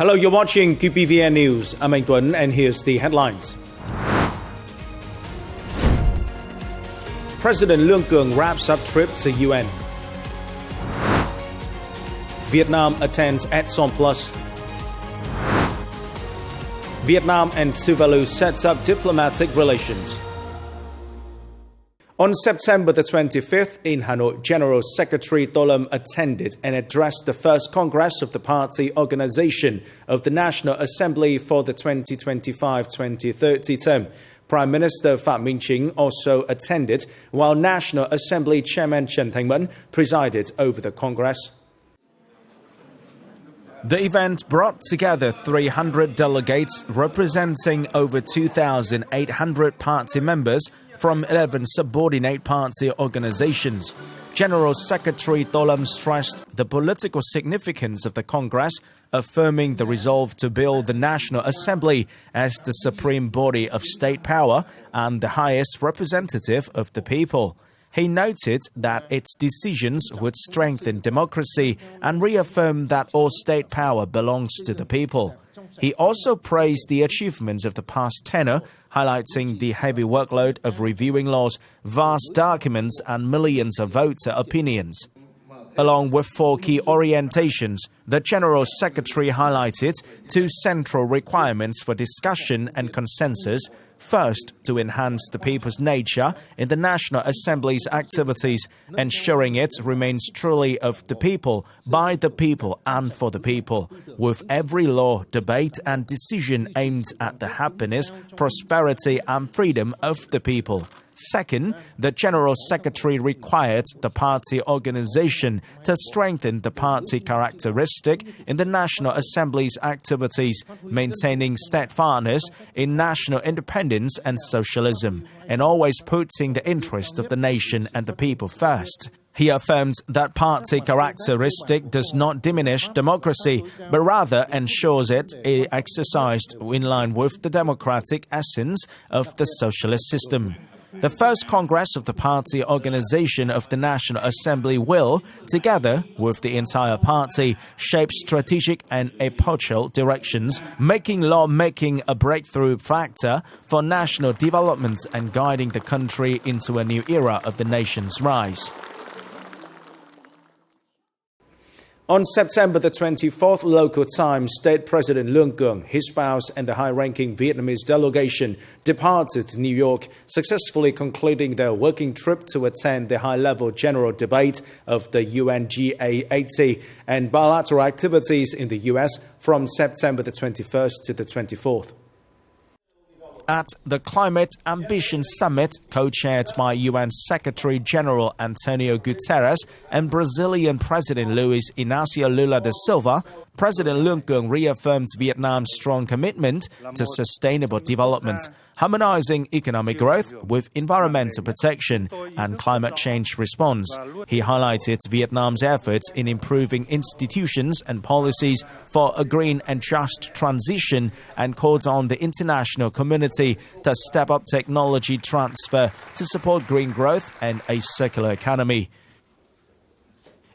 Hello, you're watching QPVN News. I'm Anh Tuấn, and here's the headlines. President LUONG wraps up trip to UN. Vietnam attends ADSOM Plus. Vietnam and TUVALU sets up diplomatic relations. On September the 25th in Hanoi, General Secretary Tô attended and addressed the first Congress of the Party Organization of the National Assembly for the 2025-2030 term. Prime Minister Phạm Minh Chính also attended, while National Assembly Chairman Trần Thanh Mẫn presided over the Congress. The event brought together 300 delegates representing over 2,800 party members from 11 subordinate party organizations. General Secretary Tô stressed the political significance of the Congress, affirming the resolve to build the National Assembly as the supreme body of state power and the highest representative of the people. He noted that its decisions would strengthen democracy and reaffirm that all state power belongs to the people. He also praised the achievements of the past tenure, highlighting the heavy workload of reviewing laws, vast documents, and millions of voter opinions. Along with 4 key orientations, the General Secretary highlighted 2 central requirements for discussion and consensus. First, to enhance the people's nature in the National Assembly's activities, ensuring it remains truly of the people, by the people, and for the people, with every law, debate, and decision aimed at the happiness, prosperity, and freedom of the people. Second, the General Secretary required the party organization to strengthen the party characteristic in the National Assembly's activities, maintaining steadfastness in national independence and socialism, and always putting the interest of the nation and the people first. He affirmed that party characteristic does not diminish democracy, but rather ensures it is exercised in line with the democratic essence of the socialist system. The first Congress of the Party Organization of the National Assembly will, together with the entire party, shape strategic and epochal directions, making lawmaking a breakthrough factor for national development and guiding the country into a new era of the nation's rise. On September the 24th, local time, State President LUONG, his spouse, and the high-ranking Vietnamese delegation departed New York, successfully concluding their working trip to attend the high-level general debate of the UNGA80 and bilateral activities in the U.S. from September the 21st to the 24th. At the Climate Ambition Summit, co-chaired by UN Secretary-General Antonio Guterres and Brazilian President Luiz Inácio Lula da Silva, President LUONG reaffirmed Vietnam's strong commitment to sustainable development, harmonizing economic growth with environmental protection and climate change response. He highlighted Vietnam's efforts in improving institutions and policies for a green and just transition and called on the international community to step up technology transfer to support green growth and a circular economy.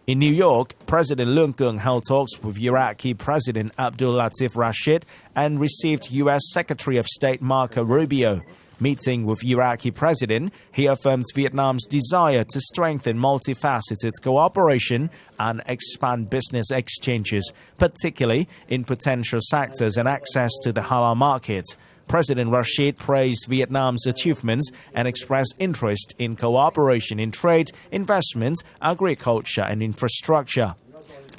In New York, President LUONG held talks with Iraqi President Abdul Latif Rashid and received U.S. Secretary of State Marco Rubio. Meeting with Iraqi President, he affirmed Vietnam's desire to strengthen multifaceted cooperation and expand business exchanges, particularly in potential sectors and access to the halal market. President Rashid praised Vietnam's achievements and expressed interest in cooperation in trade, investment, agriculture, and infrastructure.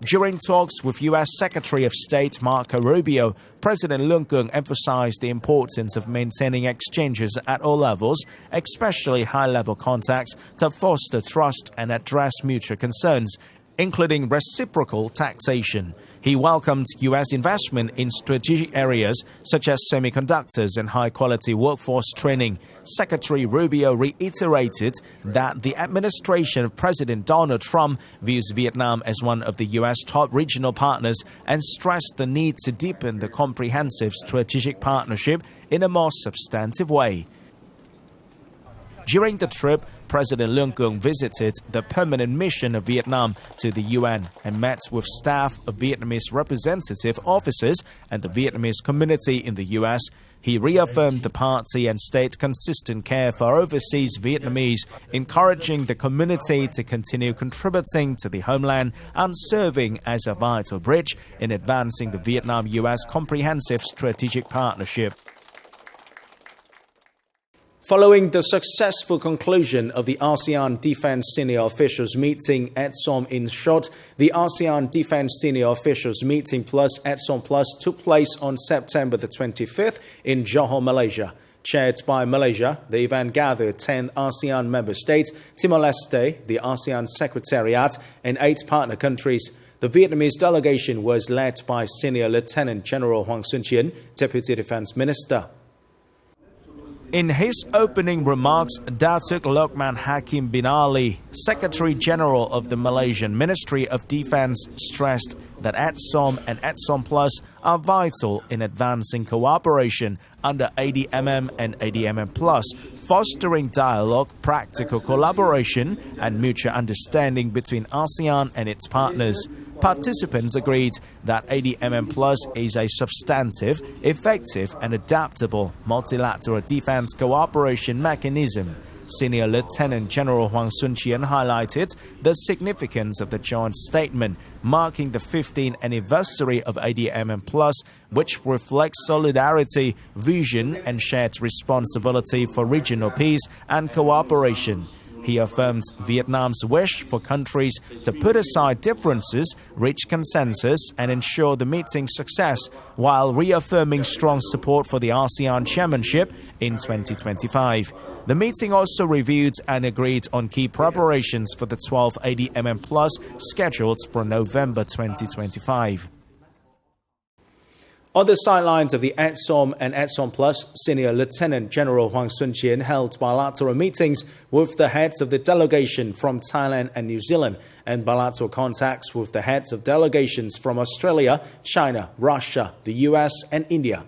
During talks with U.S. Secretary of State Marco Rubio, President LUONG emphasized the importance of maintaining exchanges at all levels, especially high-level contacts, to foster trust and address mutual concerns, including reciprocal taxation. He welcomed U.S. investment in strategic areas such as semiconductors and high-quality workforce training. Secretary Rubio reiterated that the administration of President Donald Trump views Vietnam as one of the U.S. top regional partners and stressed the need to deepen the comprehensive strategic partnership in a more substantive way. During the trip, President LUONG visited the permanent mission of Vietnam to the UN and met with staff of Vietnamese representative officers and the Vietnamese community in the US. He reaffirmed the party and state consistent care for overseas Vietnamese, encouraging the community to continue contributing to the homeland and serving as a vital bridge in advancing the Vietnam-US comprehensive strategic partnership. Following the successful conclusion of the ASEAN Defense Senior Officials Meeting ADSOM in short, the ASEAN Defense Senior Officials Meeting plus ADSOM Plus took place on September the 25th in Johor, Malaysia. Chaired by Malaysia, the event gathered 10 ASEAN member states, Timor-Leste, the ASEAN Secretariat, and 8 partner countries. The Vietnamese delegation was led by Senior Lieutenant General Hoàng Xuân Chiến, Deputy Defense Minister. In his opening remarks, Datuk Lokman Hakim bin Ali, Secretary General of the Malaysian Ministry of Defense, stressed that ADSOM and ADSOM Plus are vital in advancing cooperation under ADMM and ADMM Plus, fostering dialogue, practical collaboration, and mutual understanding between ASEAN and its partners. Participants agreed that ADMM Plus is a substantive, effective, and adaptable multilateral defense cooperation mechanism. Senior Lieutenant General Hoàng Xuân Chiến highlighted the significance of the joint statement marking the 15th anniversary of ADMM Plus, which reflects solidarity, vision, and shared responsibility for regional peace and cooperation. He affirmed Vietnam's wish for countries to put aside differences, reach consensus, and ensure the meeting's success, while reaffirming strong support for the ASEAN chairmanship in 2025. The meeting also reviewed and agreed on key preparations for the 12th ADMM Plus scheduled for November 2025. On the sidelines of the ADSOM and ADSOM Plus, Senior Lieutenant General Hoàng Xuân Chiến held bilateral meetings with the heads of the delegation from Thailand and New Zealand and bilateral contacts with the heads of delegations from Australia, China, Russia, the US, and India.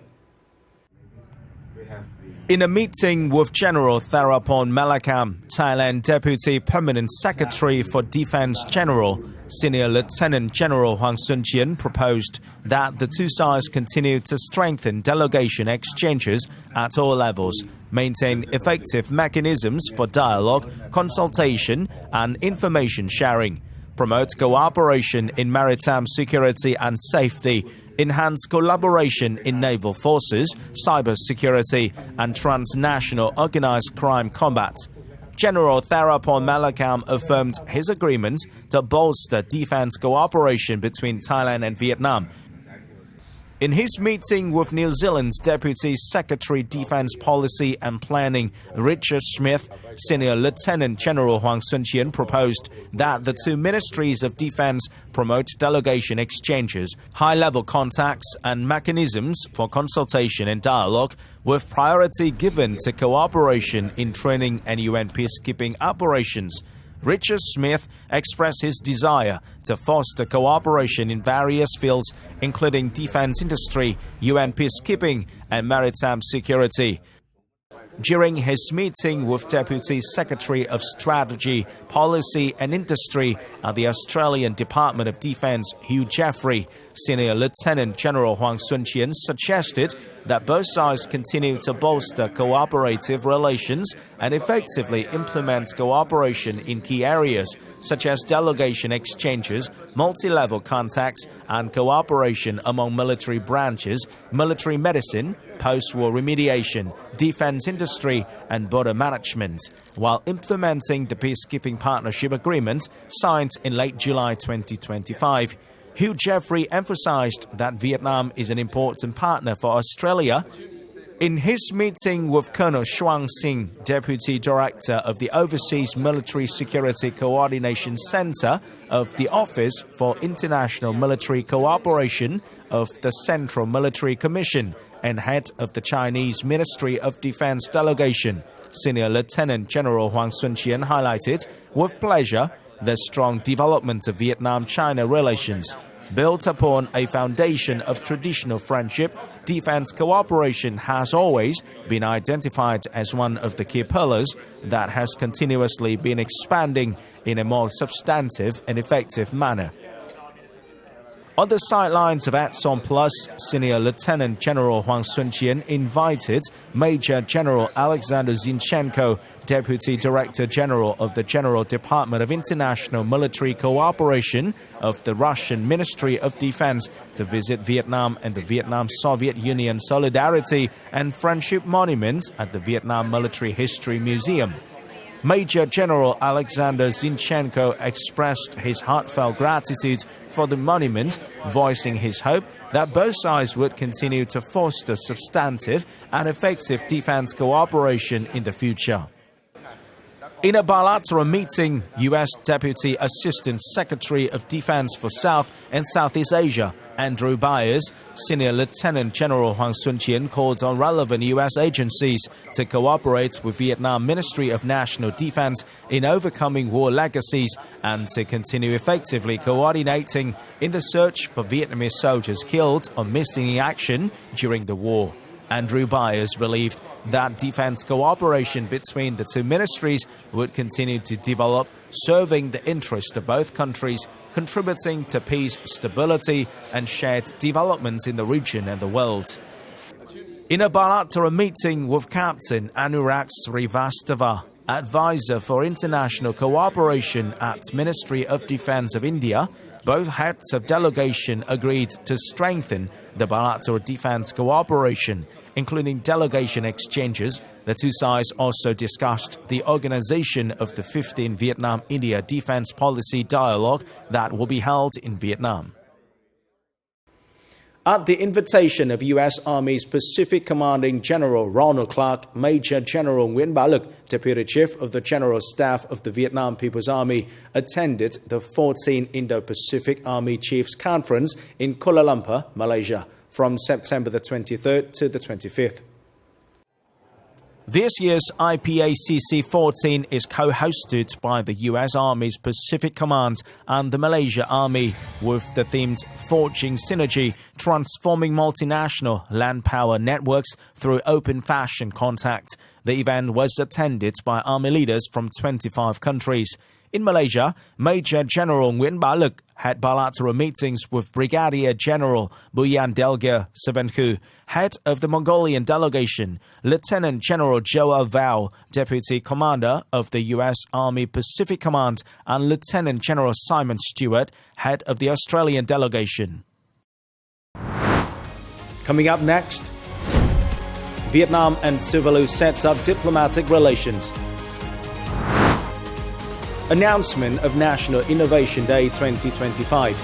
In a meeting with General Tharapon Malakam, Thailand Deputy Permanent Secretary for Defense General, Senior Lieutenant General Hoàng Xuân Chiến proposed that the two sides continue to strengthen delegation exchanges at all levels, maintain effective mechanisms for dialogue, consultation, and information sharing, promote cooperation in maritime security and safety, enhance collaboration in naval forces, cybersecurity, and transnational organized crime combat. General Tharapon Malakam affirmed his agreement to bolster defense cooperation between Thailand and Vietnam. In his meeting with New Zealand's Deputy Secretary Defense Policy and Planning, Richard Smith, Senior Lieutenant General Hoàng Xuân Chiến proposed that the two ministries of defense promote delegation exchanges, high-level contacts, and mechanisms for consultation and dialogue, with priority given to cooperation in training and UN peacekeeping operations. Richard Smith expressed his desire to foster cooperation in various fields, including defense industry, UN peacekeeping, and maritime security. During his meeting with Deputy Secretary of Strategy, Policy and Industry at the Australian Department of Defence, Hugh Jeffrey, Senior Lieutenant General Hoàng Xuân Chiến suggested that both sides continue to bolster cooperative relations and effectively implement cooperation in key areas such as delegation exchanges, multi-level contacts, and cooperation among military branches, military medicine, post-war remediation, defense industry, and border management, while implementing the Peacekeeping Partnership Agreement signed in late July 2025. Hugh Jeffrey emphasized that Vietnam is an important partner for Australia. In his meeting with Colonel Xuan Singh, Deputy Director of the Overseas Military Security Coordination Center of the Office for International Military Cooperation of the Central Military Commission and head of the Chinese Ministry of Defense Delegation, Senior Lieutenant General Hoàng Xuân Chiến highlighted with pleasure the strong development of Vietnam-China relations. built upon a foundation of traditional friendship, defense cooperation has always been identified as one of the key pillars that has continuously been expanding in a more substantive and effective manner. On the sidelines of ADSOM Plus, Senior Lieutenant General Huang Sunqian invited Major General Alexander Zinchenko, Deputy Director General of the General Department of International Military Cooperation of the Russian Ministry of Defense, to visit Vietnam and the Vietnam-Soviet Union Solidarity and Friendship Monument at the Vietnam Military History Museum. Major General Alexander Zinchenko expressed his heartfelt gratitude for the monument, voicing his hope that both sides would continue to foster substantive and effective defense cooperation in the future. In a bilateral meeting, U.S. Deputy Assistant Secretary of Defense for South and Southeast Asia, Andrew Byers, Senior Lieutenant General Huang Sunqian called on relevant U.S. agencies to cooperate with Vietnam Ministry of National Defense in overcoming war legacies and to continue effectively coordinating in the search for Vietnamese soldiers killed or missing in action during the war. Andrew Byers believed that defense cooperation between the two ministries would continue to develop, serving the interest of both countries, contributing to peace, stability, and shared development in the region and the world. In a bilateral meeting with Captain Anurag Srivastava, advisor for international cooperation at Ministry of Defense of India, both heads of delegation agreed to strengthen the bilateral defense cooperation, including delegation exchanges. The two sides also discussed the organization of the 15th Vietnam-India Defense Policy Dialogue that will be held in Vietnam. At the invitation of U.S. Army's Pacific Commanding General Ronald Clark, Major General Nguyễn Bá Lực, Deputy Chief of the General Staff of the Vietnam People's Army, attended the 14th Indo-Pacific Army Chiefs Conference in Kuala Lumpur, Malaysia, from September the 23rd to the 25th. This year's IPACC 14 is co-hosted by the U.S. Army's Pacific Command and the Malaysia Army, with the themed Forging Synergy, Transforming Multinational Land Power Networks Through Open-Fashion Contact. The event was attended by Army leaders from 25 countries. In Malaysia, Major General Nguyễn Bá Lực had bilateral meetings with Brigadier General Buyan Delgir Savanku, head of the Mongolian delegation, Lieutenant General Joel Val, Deputy Commander of the U.S. Army Pacific Command, and Lieutenant General Simon Stewart, head of the Australian delegation. Coming up next, Vietnam and TUVALU sets up diplomatic relations. Announcement of National Innovation Day 2025.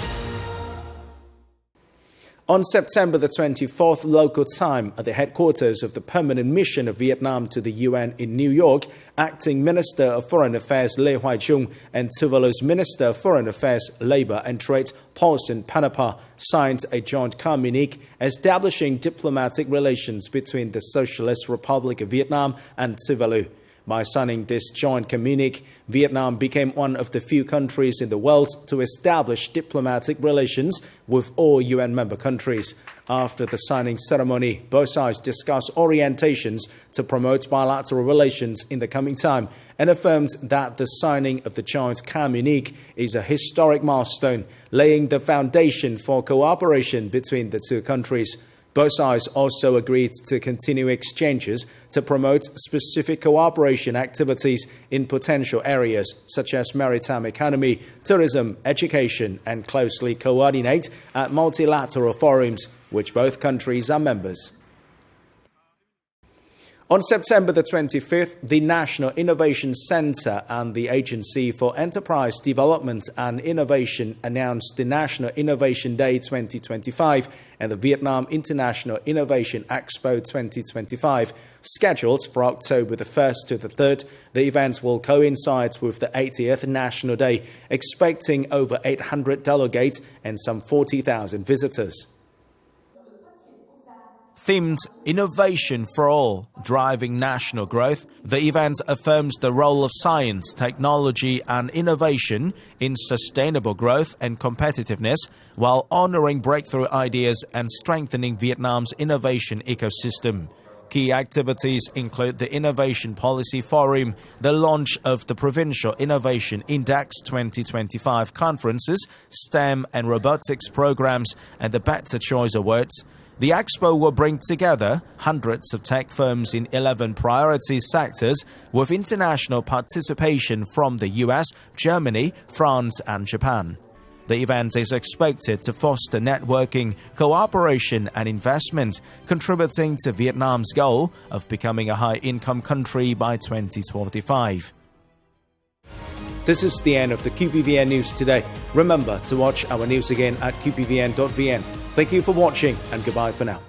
On September the 24th local time, at the headquarters of the Permanent Mission of Vietnam to the UN in New York, Acting Minister of Foreign Affairs Lê Hoài Trung and Tuvalu's Minister of Foreign Affairs, Labour and Trade Paulson Panapa signed a joint communique establishing diplomatic relations between the Socialist Republic of Vietnam and Tuvalu. By signing this joint communique, Vietnam became one of the few countries in the world to establish diplomatic relations with all UN member countries. After the signing ceremony, both sides discussed orientations to promote bilateral relations in the coming time and affirmed that the signing of the joint communique is a historic milestone, laying the foundation for cooperation between the two countries. Both sides also agreed to continue exchanges to promote specific cooperation activities in potential areas such as maritime economy, tourism, education, and closely coordinate at multilateral forums, which both countries are members. On September the 25th, the National Innovation Center and the Agency for Enterprise Development and Innovation announced the National Innovation Day 2025 and the Vietnam International Innovation Expo 2025. Scheduled for October the 1st to the 3rd, the event will coincide with the 80th National Day, expecting over 800 delegates and some 40,000 visitors. Themed Innovation for All, Driving National Growth, the event affirms the role of science, technology and innovation in sustainable growth and competitiveness, while honoring breakthrough ideas and strengthening Vietnam's innovation ecosystem. Key activities include the Innovation Policy Forum, the launch of the Provincial Innovation Index 2025 conferences, STEM and robotics programs, and the Better Choice Awards. The expo will bring together hundreds of tech firms in 11 priority sectors with international participation from the US, Germany, France and Japan. The event is expected to foster networking, cooperation and investment, contributing to Vietnam's goal of becoming a high-income country by 2045. This is the end of the QPVN News today. Remember to watch our news again at qpvn.vn. Thank you for watching and goodbye for now.